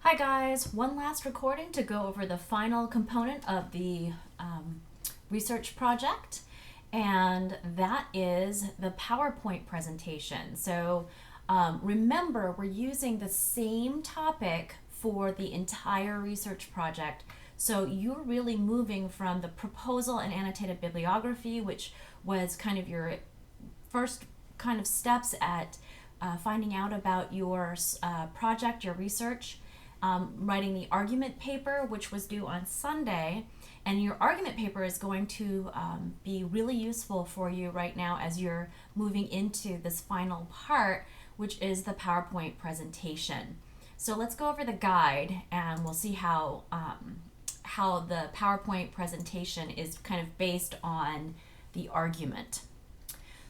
Hi guys, one last recording to go over the final component of the research project, and that is the PowerPoint presentation. So remember, we're using the same topic for the entire research project. So you're really moving from the proposal and annotated bibliography, which was kind of your first kind of steps at finding out about your project, your research, writing the argument paper, which was due on Sunday. And your argument paper is going to be really useful for you right now as you're moving into this final part, which is the PowerPoint presentation. So let's go over the guide and we'll see how the PowerPoint presentation is kind of based on the argument.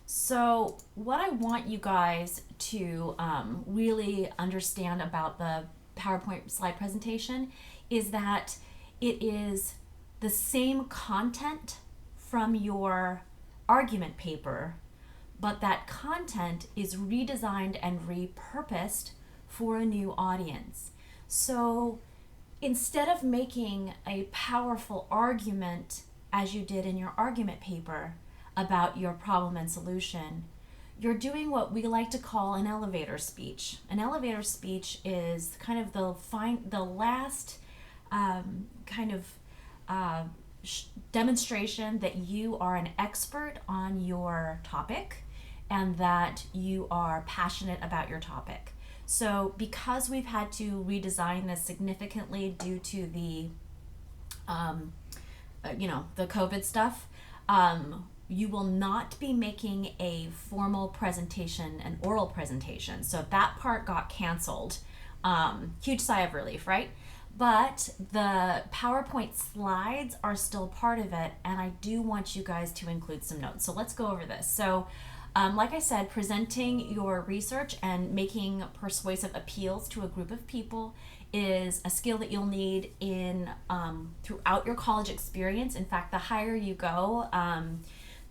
So what I want you guys to really understand about the PowerPoint slide presentation is that it is the same content from your argument paper, but that content is redesigned and repurposed for a new audience. So instead of making a powerful argument as you did in your argument paper about your problem and solution, you're doing what we like to call an elevator speech. An elevator speech is kind of the last demonstration that you are an expert on your topic and that you are passionate about your topic. So because we've had to redesign this significantly due to the the COVID stuff, you will not be making a formal presentation, an oral presentation. So that part got canceled. Huge sigh of relief, right? But the PowerPoint slides are still part of it, and I do want you guys to include some notes. So let's go over this. So like I said, presenting your research and making persuasive appeals to a group of people is a skill that you'll need in throughout your college experience. In fact, the higher you go,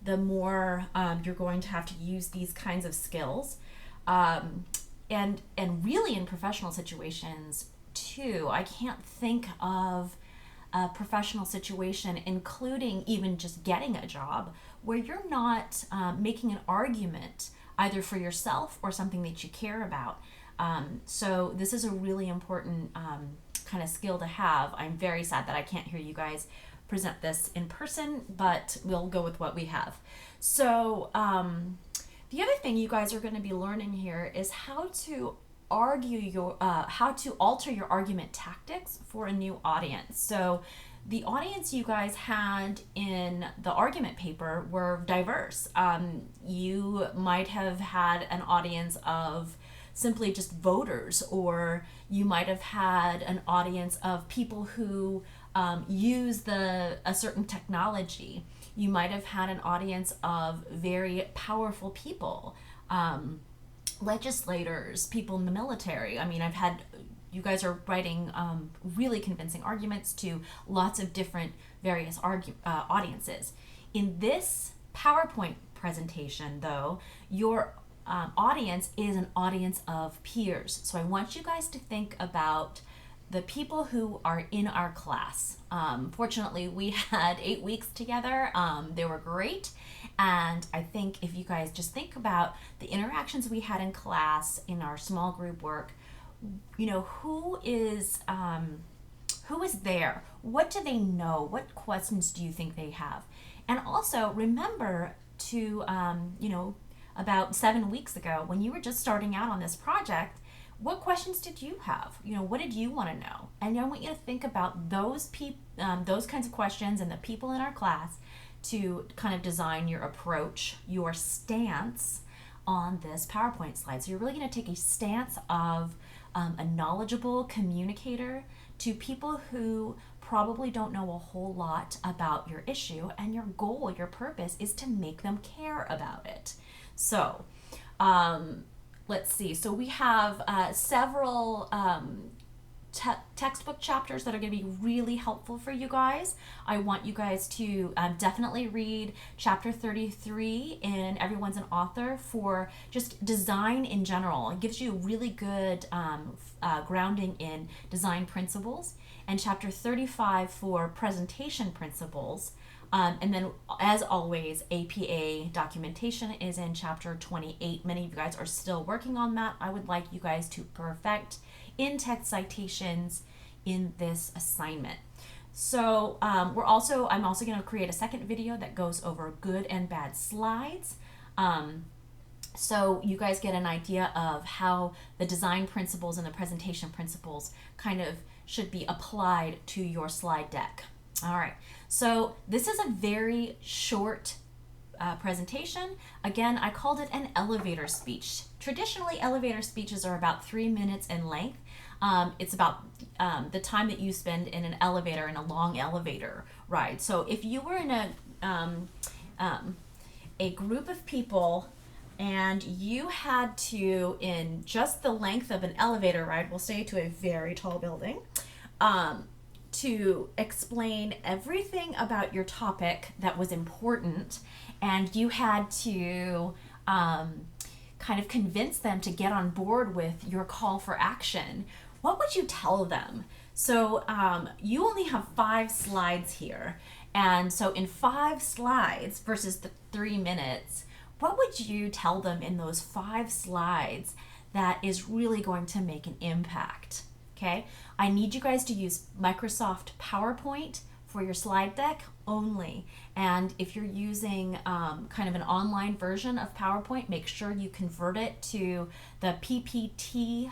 the more you're going to have to use these kinds of skills. And really in professional situations too. I can't think of a professional situation, including even just getting a job, where you're not making an argument either for yourself or something that you care about. So this is a really important kind of skill to have. I'm very sad that I can't hear you guys present this in person, but we'll go with what we have. So the other thing you guys are going to be learning here is how to how to alter your argument tactics for a new audience. So the audience you guys had in the argument paper were diverse. You might have had an audience of simply just voters, or you might have had an audience of people who use a certain technology. You might have had an audience of very powerful people, legislators, people in the military. I mean, you guys are writing really convincing arguments to lots of different various audiences. In this PowerPoint presentation, though, your audience is an audience of peers. So I want you guys to think about the people who are in our class. Fortunately, we had 8 weeks together. They were great. And I think if you guys just think about the interactions we had in class, in our small group work, who is there? What do they know? What questions do you think they have? And also remember to, about 7 weeks ago, when you were just starting out on this project, what questions did you have? What did you want to know? And I want you to think about those kinds of questions and the people in our class to kind of design your approach, your stance on this PowerPoint slide. So you're really going to take a stance of a knowledgeable communicator to people who probably don't know a whole lot about your issue, and your goal, your purpose is to make them care about it. So let's see. So we have several textbook chapters that are going to be really helpful for you guys. I want you guys to definitely read chapter 33 in Everyone's an Author for just design in general. It gives you really good grounding in design principles, and chapter 35 for presentation principles. And then, as always, APA documentation is in chapter 28. Many of you guys are still working on that. I would like you guys to perfect in-text citations in this assignment. So I'm also going to create a second video that goes over good and bad slides. So you guys get an idea of how the design principles and the presentation principles kind of should be applied to your slide deck. All right, so this is a very short presentation. Again, I called it an elevator speech. Traditionally, elevator speeches are about 3 minutes in length. It's about the time that you spend in an elevator, in a long elevator ride. So if you were in a group of people and you had to, in just the length of an elevator ride, we'll say to a very tall building, to explain everything about your topic that was important, and you had to kind of convince them to get on board with your call for action, what would you tell them? So you only have 5 slides here, and so in 5 slides versus the 3 minutes, what would you tell them in those 5 slides that is really going to make an impact? Okay, I need you guys to use Microsoft PowerPoint for your slide deck only. And if you're using kind of an online version of PowerPoint, make sure you convert it to the PPT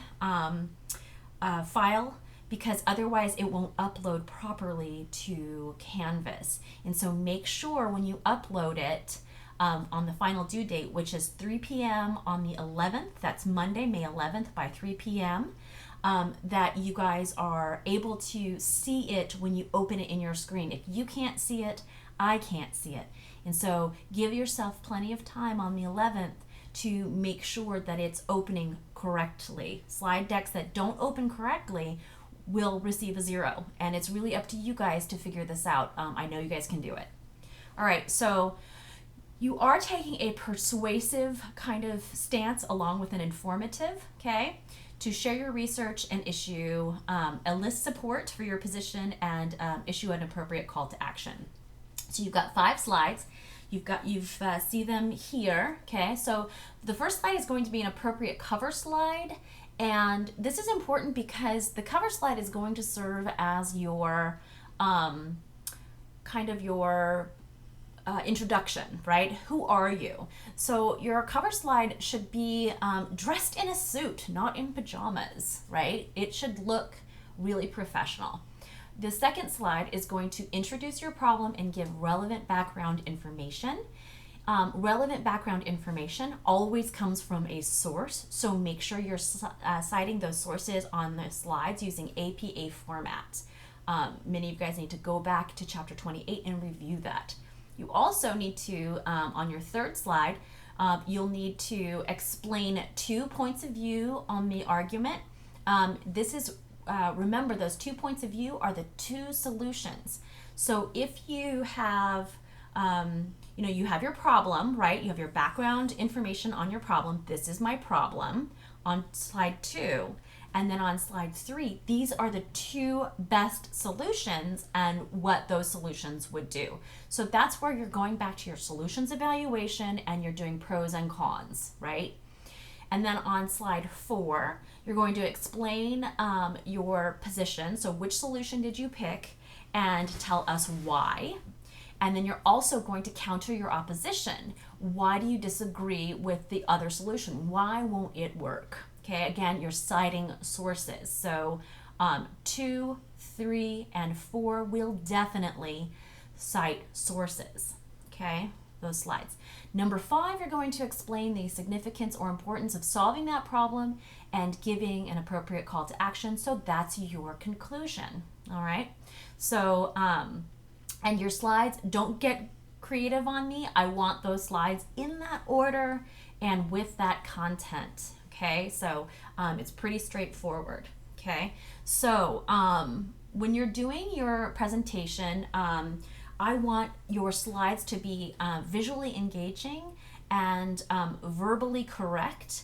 file, because otherwise it won't upload properly to Canvas. And so make sure when you upload it on the final due date, which is 3 p.m. on the 11th, that's Monday, May 11th by 3 p.m., that you guys are able to see it when you open it in your screen. If you can't see it, I can't see it. And so give yourself plenty of time on the 11th to make sure that it's opening correctly. Slide decks that don't open correctly will receive a 0. And it's really up to you guys to figure this out. I know you guys can do it. All right, so you are taking a persuasive kind of stance along with an informative, okay? To share your research and issue enlist support for your position and issue an appropriate call to action. So you've got 5 slides. You've see them here. Okay, so the first slide is going to be an appropriate cover slide, and this is important because the cover slide is going to serve as your kind of your introduction, right? Who are you? So your cover slide should be dressed in a suit, not in pajamas, right? It should look really professional. The second slide is going to introduce your problem and give relevant background information. Relevant background information always comes from a source, so make sure you're citing those sources on the slides using APA format. Many of you guys need to go back to chapter 28 and review that. You also need to, on your third slide, you'll need to explain 2 points of view on the argument. This is, remember, those 2 points of view are the 2 solutions. So if you have, you have your problem, right? You have your background information on your problem. This is my problem on slide 2. And then on slide 3, these are the 2 best solutions and what those solutions would do. So that's where you're going back to your solutions evaluation and you're doing pros and cons, right? And then on slide 4, you're going to explain your position. So which solution did you pick, and tell us why. And then you're also going to counter your opposition. Why do you disagree with the other solution? Why won't it work? Okay, again, you're citing sources. So 2, 3, and 4 will definitely cite sources, okay, those slides. Number 5, you're going to explain the significance or importance of solving that problem and giving an appropriate call to action. So that's your conclusion, all right? So, and your slides, don't get creative on me. I want those slides in that order and with that content. Okay, so it's pretty straightforward. Okay, so when you're doing your presentation, I want your slides to be visually engaging and verbally correct.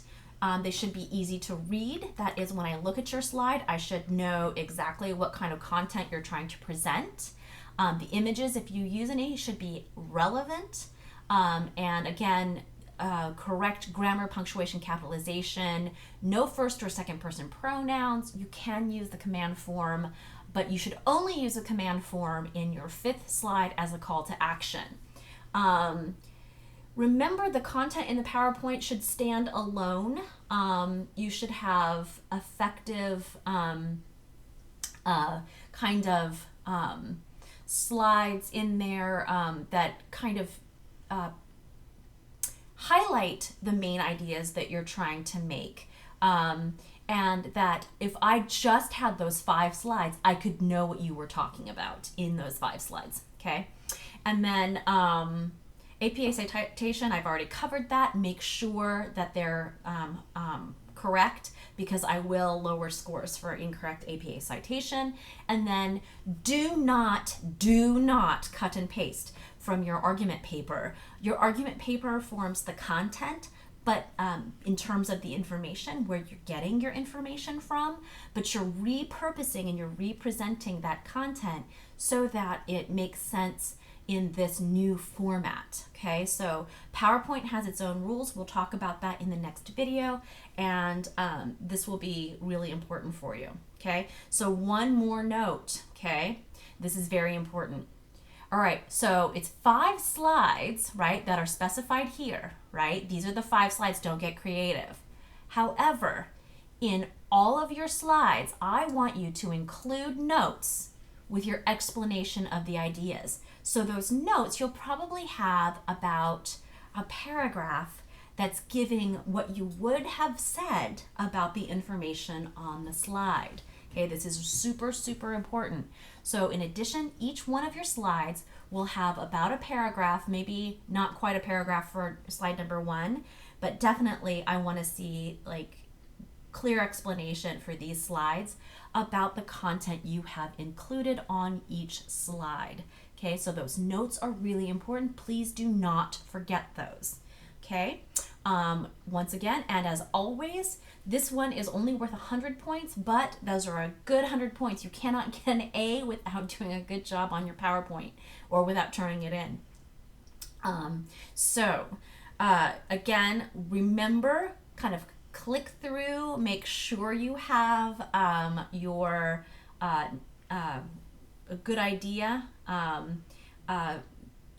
They should be easy to read. That is, when I look at your slide, I should know exactly what kind of content you're trying to present. The images, if you use any, should be relevant. And again, correct grammar, punctuation, capitalization, no first or second person pronouns. You can use the command form, but you should only use the command form in your 5th slide as a call to action. Remember, the content in the PowerPoint should stand alone. You should have effective kind of slides in there that kind of highlight the main ideas that you're trying to make. And that if I just had those 5 slides, I could know what you were talking about in those 5 slides, okay? And then APA citation, I've already covered that. Make sure that they're correct, because I will lower scores for incorrect APA citation. And then do not cut and paste from your argument paper. Your argument paper forms the content, but in terms of the information, where you're getting your information from, but you're repurposing and you're representing that content so that it makes sense in this new format. Okay, so PowerPoint has its own rules. We'll talk about that in the next video, and this will be really important for you. Okay, so one more note. Okay, this is very important. All right, so it's 5 slides, right, that are specified here, right? These are the 5 slides. Don't get creative. However, in all of your slides, I want you to include notes with your explanation of the ideas. So those notes, you'll probably have about a paragraph that's giving what you would have said about the information on the slide. Okay, this is super, super important. So in addition, each one of your slides will have about a paragraph, maybe not quite a paragraph for slide number 1, but definitely I want to see like clear explanation for these slides about the content you have included on each slide. Okay, so those notes are really important. Please do not forget those. Okay, once again, and as always, this one is only worth 100 points, but those are a good 100 points. You cannot get an A without doing a good job on your PowerPoint or without turning it in. Again, remember, kind of click through, make sure you have your a good idea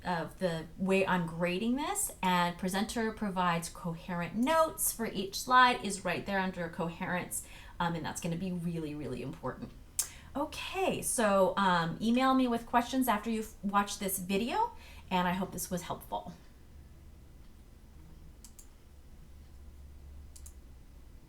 of the way I'm grading this, and presenter provides coherent notes for each slide is right there under coherence, and that's going to be really, really important. Okay, so email me with questions after you've watched this video, and I hope this was helpful.